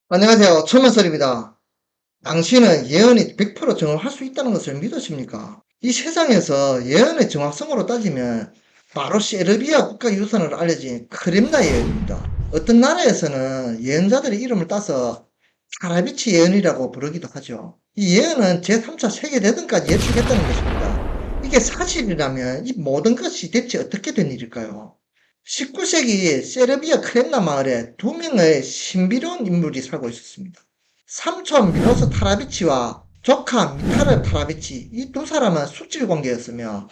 안녕하세요. 천만설입니다. 당신은 예언이 100% 정확할 수 있다는 것을 믿으십니까? 이 세상에서 예언의 정확성으로 따지면 바로 세르비아 국가유산으로 알려진 크렘나 예언입니다. 어떤 나라에서는 예언자들의 이름을 따서 카라비치 예언이라고 부르기도 하죠. 이 예언은 제3차 세계대전까지 예측했다는 것입니다. 이게 사실이라면 이 모든 것이 대체 어떻게 된 일일까요? 19세기 세르비아 크렘나 마을에 두 명의 신비로운 인물이 살고 있었습니다. 삼촌 미로스 타라비치와 조카 미타르 타라비치, 이 두 사람은 숙질 관계였으며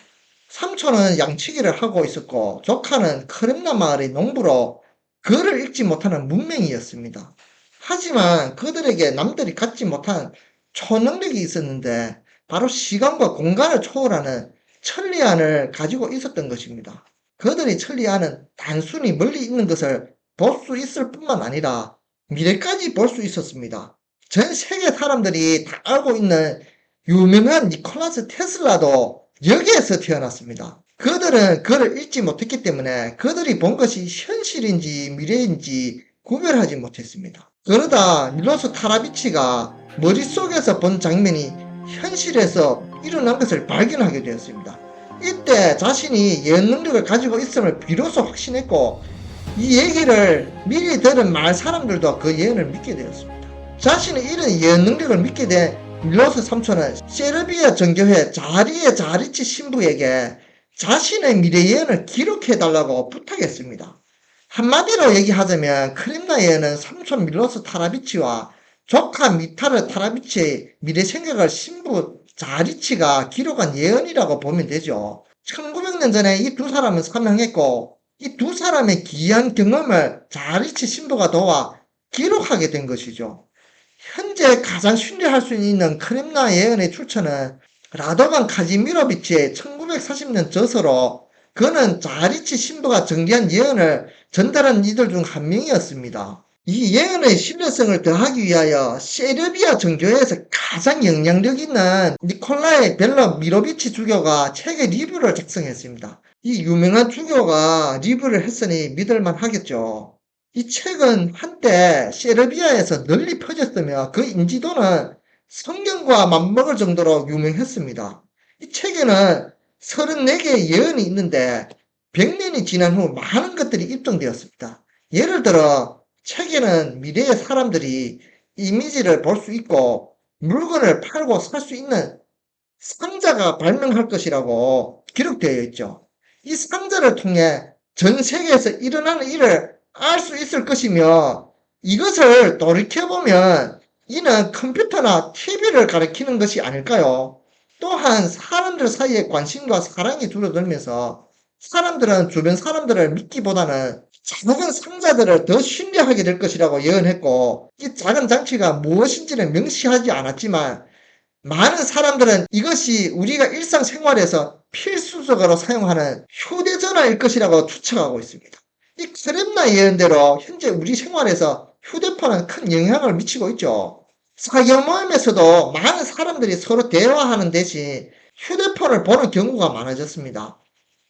삼촌은 양치기를 하고 있었고 조카는 크렘나 마을의 농부로 글을 읽지 못하는 문맹이였습니다. 하지만 그들에게 남들이 갖지 못한 초능력이 있었는데 바로 시간과 공간을 초월하는 천리안을 가지고 있었던 것입니다. 그들의 천리안은 단순히 멀리 있는 것을 볼 수 있을 뿐만 아니라 미래까지 볼 수 있었습니다. 전 세계 사람들이 다 알고 있는 유명한 니콜라스 테슬라도 여기에서 태어났습니다. 그들은 글을 읽지 못했기 때문에 그들이 본 것이 현실인지 미래인지 구별하지 못했습니다. 그러다 밀로스 타라비치가 머릿속에서 본 장면이 현실에서 일어난 것을 발견하게 되었습니다. 이때 자신이 예언 능력을 가지고 있음을 비로소 확신했고 이 얘기를 미리 들은 마을 사람들도 그 예언을 믿게 되었습니다. 자신의 이런 예언 능력을 믿게 된 밀로스 삼촌은 세르비아 정교회 자리에 자리치 신부에게 자신의 미래 예언을 기록해달라고 부탁했습니다. 한마디로 얘기하자면 크림나 예언은 삼촌 밀로스 타라비치와 조카 미타르 타라비치의 미래 생각을 신부 자리치가 기록한 예언이라고 보면 되죠. 1900년 전에 이 두 사람은 사망했고 이 두 사람의 기이한 경험을 자리치 신부가 도와 기록하게 된 것이죠. 현재 가장 신뢰할 수 있는 크렘나 예언의 출처는 라도반 카지미로비치의 1940년 저서로 그는 자리치 신부가 전개한 예언을 전달한 이들 중 한 명이었습니다. 이 예언의 신뢰성을 더하기 위하여 세르비아 정교회에서 가장 영향력 있는 니콜라이 벨로 미로비치 주교가 책의 리뷰를 작성했습니다. 이 유명한 주교가 리뷰를 했으니 믿을만 하겠죠. 이 책은 한때 세르비아에서 널리 퍼졌으며 그 인지도는 성경과 맞먹을 정도로 유명했습니다. 이 책에는 34개의 예언이 있는데 100년이 지난 후 많은 것들이 입증되었습니다. 예를 들어 책에는 미래의 사람들이 이미지를 볼 수 있고 물건을 팔고 살 수 있는 상자가 발명할 것이라고 기록되어 있죠. 이 상자를 통해 전 세계에서 일어나는 일을 알 수 있을 것이며 이것을 돌이켜보면 이는 컴퓨터나 TV를 가리키는 것이 아닐까요? 또한 사람들 사이에 관심과 사랑이 줄어들면서 사람들은 주변 사람들을 믿기보다는 작은 상자들을 더 신뢰하게 될 것이라고 예언했고 이 작은 장치가 무엇인지는 명시하지 않았지만 많은 사람들은 이것이 우리가 일상생활에서 필수적으로 사용하는 휴대전화일 것이라고 추측하고 있습니다. 이 크렘나 예언대로 현재 우리 생활에서 휴대폰은 큰 영향을 미치고 있죠. 사교 모임에서도 많은 사람들이 서로 대화하는 대신 휴대폰을 보는 경우가 많아졌습니다.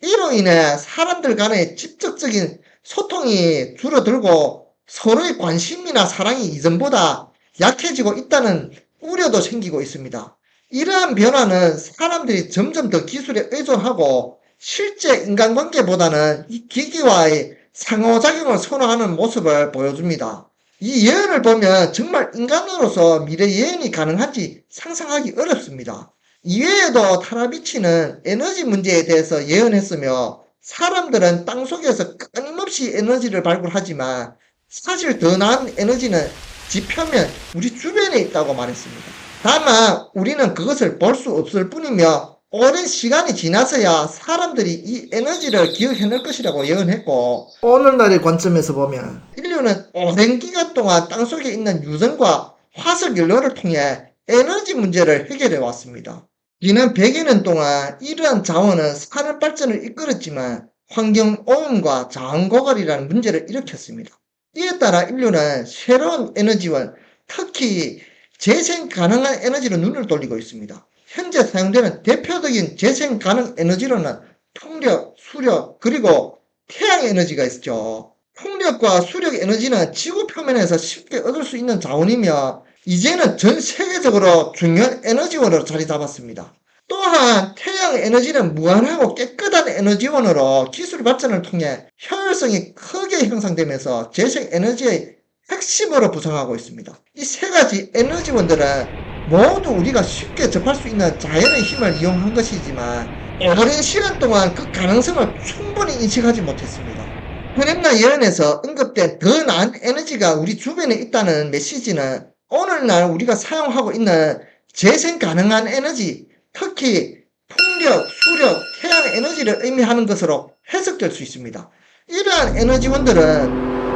이로 인해 사람들 간의 직접적인 소통이 줄어들고 서로의 관심이나 사랑이 이전보다 약해지고 있다는 우려도 생기고 있습니다. 이러한 변화는 사람들이 점점 더 기술에 의존하고 실제 인간관계보다는 이 기기와의 상호작용을 선호하는 모습을 보여줍니다. 이 예언을 보면 정말 인간으로서 미래 예언이 가능한지 상상하기 어렵습니다. 이외에도 타라비치는 에너지 문제에 대해서 예언했으며 사람들은 땅속에서 끊임없이 에너지를 발굴하지만 사실 더 나은 에너지는 지표면 우리 주변에 있다고 말했습니다. 다만 우리는 그것을 볼 수 없을 뿐이며 오랜 시간이 지나서야 사람들이 이 에너지를 기억해낼 것이라고 예언했고 오늘날의 관점에서 보면 인류는 오랜 기간 동안 땅속에 있는 유전과 화석 연료를 통해 에너지 문제를 해결해 왔습니다. 지난 100여 년 동안 이러한 자원은 산업 발전을 이끌었지만 환경 오염과 자원 고갈이라는 문제를 일으켰습니다. 이에 따라 인류는 새로운 에너지원, 특히 재생 가능한 에너지로 눈을 돌리고 있습니다. 현재 사용되는 대표적인 재생 가능 에너지로는 풍력, 수력, 그리고 태양 에너지가 있죠. 풍력과 수력 에너지는 지구 표면에서 쉽게 얻을 수 있는 자원이며 이제는 전 세계적으로 중요한 에너지원으로 자리 잡았습니다. 또한 태양 에너지는 무한하고 깨끗한 에너지원으로 기술 발전을 통해 효율성이 크게 형성되면서 재생 에너지의 핵심으로 부상하고 있습니다. 이 세 가지 에너지원들은 모두 우리가 쉽게 접할 수 있는 자연의 힘을 이용한 것이지만 오랜 시간 동안 그 가능성을 충분히 인식하지 못했습니다. 흐렘나 예언에서 언급된 더 나은 에너지가 우리 주변에 있다는 메시지는 오늘날 우리가 사용하고 있는 재생 가능한 에너지, 특히 풍력, 수력, 태양 에너지를 의미하는 것으로 해석될 수 있습니다. 이러한 에너지원들은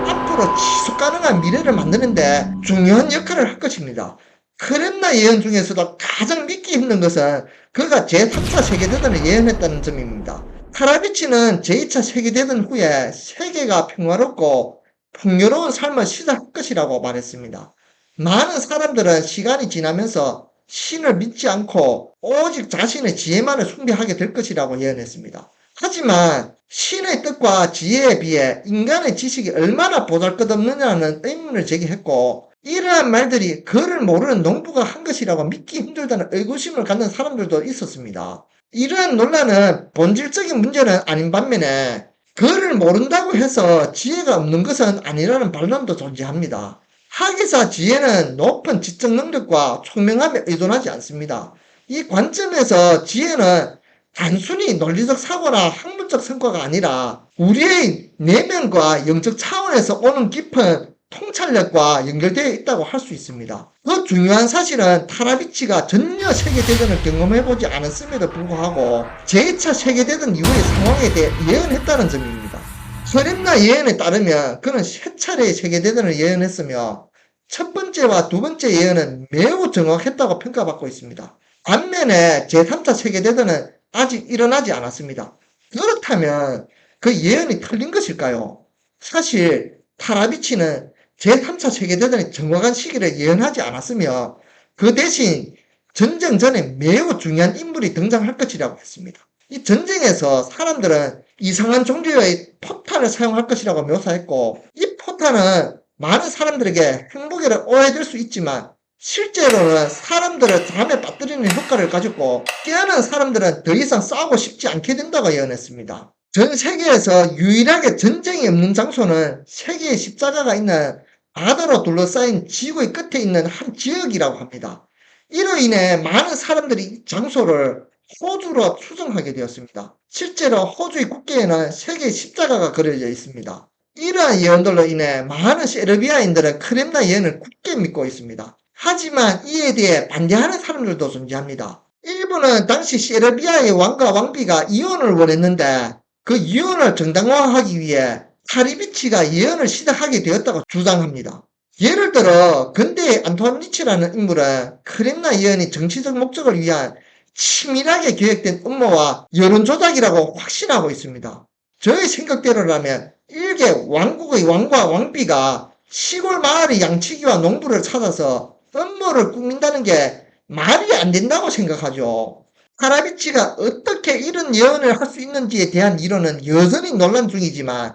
앞으로 지속 가능한 미래를 만드는데 중요한 역할을 할 것입니다. 흐렘나 예언 중에서도 가장 믿기 힘든 것은 그가 제3차 세계대전을 예언했다는 점입니다. 카라비치는 제2차 세계대전 후에 세계가 평화롭고 풍요로운 삶을 시작할 것이라고 말했습니다. 많은 사람들은 시간이 지나면서 신을 믿지 않고 오직 자신의 지혜만을 숭배하게 될 것이라고 예언했습니다. 하지만 신의 뜻과 지혜에 비해 인간의 지식이 얼마나 보잘것없느냐는 의문을 제기했고 이러한 말들이 그를 모르는 농부가 한 것이라고 믿기 힘들다는 의구심을 갖는 사람들도 있었습니다. 이러한 논란은 본질적인 문제는 아닌 반면에 그를 모른다고 해서 지혜가 없는 것은 아니라는 반론도 존재합니다. 하기사 지혜는 높은 지적 능력과 총명함에 의존하지 않습니다. 이 관점에서 지혜는 단순히 논리적 사고나 학문적 성과가 아니라 우리의 내면과 영적 차원에서 오는 깊은 통찰력과 연결되어 있다고 할 수 있습니다. 그 중요한 사실은 타라비치가 전혀 세계대전을 경험해보지 않았음에도 불구하고 제2차 세계대전 이후의 상황에 대해 예언했다는 점입니다. 흐렘나 예언에 따르면 그는 세 차례의 세계대전을 예언했으며 첫 번째와 두 번째 예언은 매우 정확했다고 평가받고 있습니다. 반면에 제3차 세계대전은 아직 일어나지 않았습니다. 그렇다면 그 예언이 틀린 것일까요? 사실 타라비치는 제3차 세계대전의 정확한 시기를 예언하지 않았으며 그 대신 전쟁 전에 매우 중요한 인물이 등장할 것이라고 했습니다. 이 전쟁에서 사람들은 이상한 종류의 포탄을 사용할 것이라고 묘사했고 이 포탄은 많은 사람들에게 행복에를 오해될 수 있지만 실제로는 사람들을 잠에 빠뜨리는 효과를 가지고 깨어난 사람들은 더 이상 싸우고 싶지 않게 된다고 예언했습니다. 전 세계에서 유일하게 전쟁이 없는 장소는 세계의 십자가가 있는 바다로 둘러싸인 지구의 끝에 있는 한 지역이라고 합니다. 이로 인해 많은 사람들이 이 장소를 호주로 추정하게 되었습니다. 실제로 호주의 국계에는 세계의 십자가가 그려져 있습니다. 이러한 예언들로 인해 많은 세르비아인들은 흐렘나 예언을 굳게 믿고 있습니다. 하지만 이에 대해 반대하는 사람들도 존재합니다. 일부는 당시 세르비아의 왕과 왕비가 이혼을 원했는데 그 이혼을 정당화하기 위해 타리비치가 예언을 시작하게 되었다고 주장합니다. 예를 들어 근대의 안토니치라는 인물은 흐렘나 예언이 정치적 목적을 위한 치밀하게 계획된 음모와 여론 조작이라고 확신하고 있습니다. 저의 생각대로라면 일개 왕국의 왕과 왕비가 시골 마을의 양치기와 농부를 찾아서 음모를 꾸민다는 게 말이 안 된다고 생각하죠. 타라비치가 어떻게 이런 예언을 할 수 있는지에 대한 이론은 여전히 논란 중이지만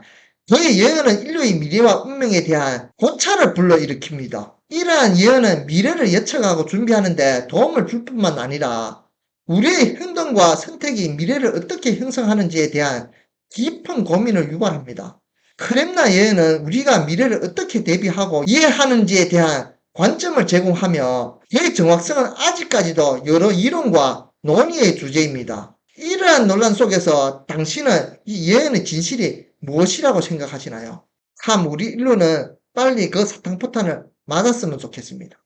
그의 예언은 인류의 미래와 운명에 대한 고찰을 불러일으킵니다. 이러한 예언은 미래를 예측하고 준비하는데 도움을 줄 뿐만 아니라 우리의 행동과 선택이 미래를 어떻게 형성하는지에 대한 깊은 고민을 유발합니다. 흐렘나 예언은 우리가 미래를 어떻게 대비하고 이해하는지에 대한 관점을 제공하며 그의 정확성은 아직까지도 여러 이론과 논의의 주제입니다. 이러한 논란 속에서 당신은 이 예언의 진실이 무엇이라고 생각하시나요? 참 우리 인류는 빨리 그 사탕포탄을 맞았으면 좋겠습니다.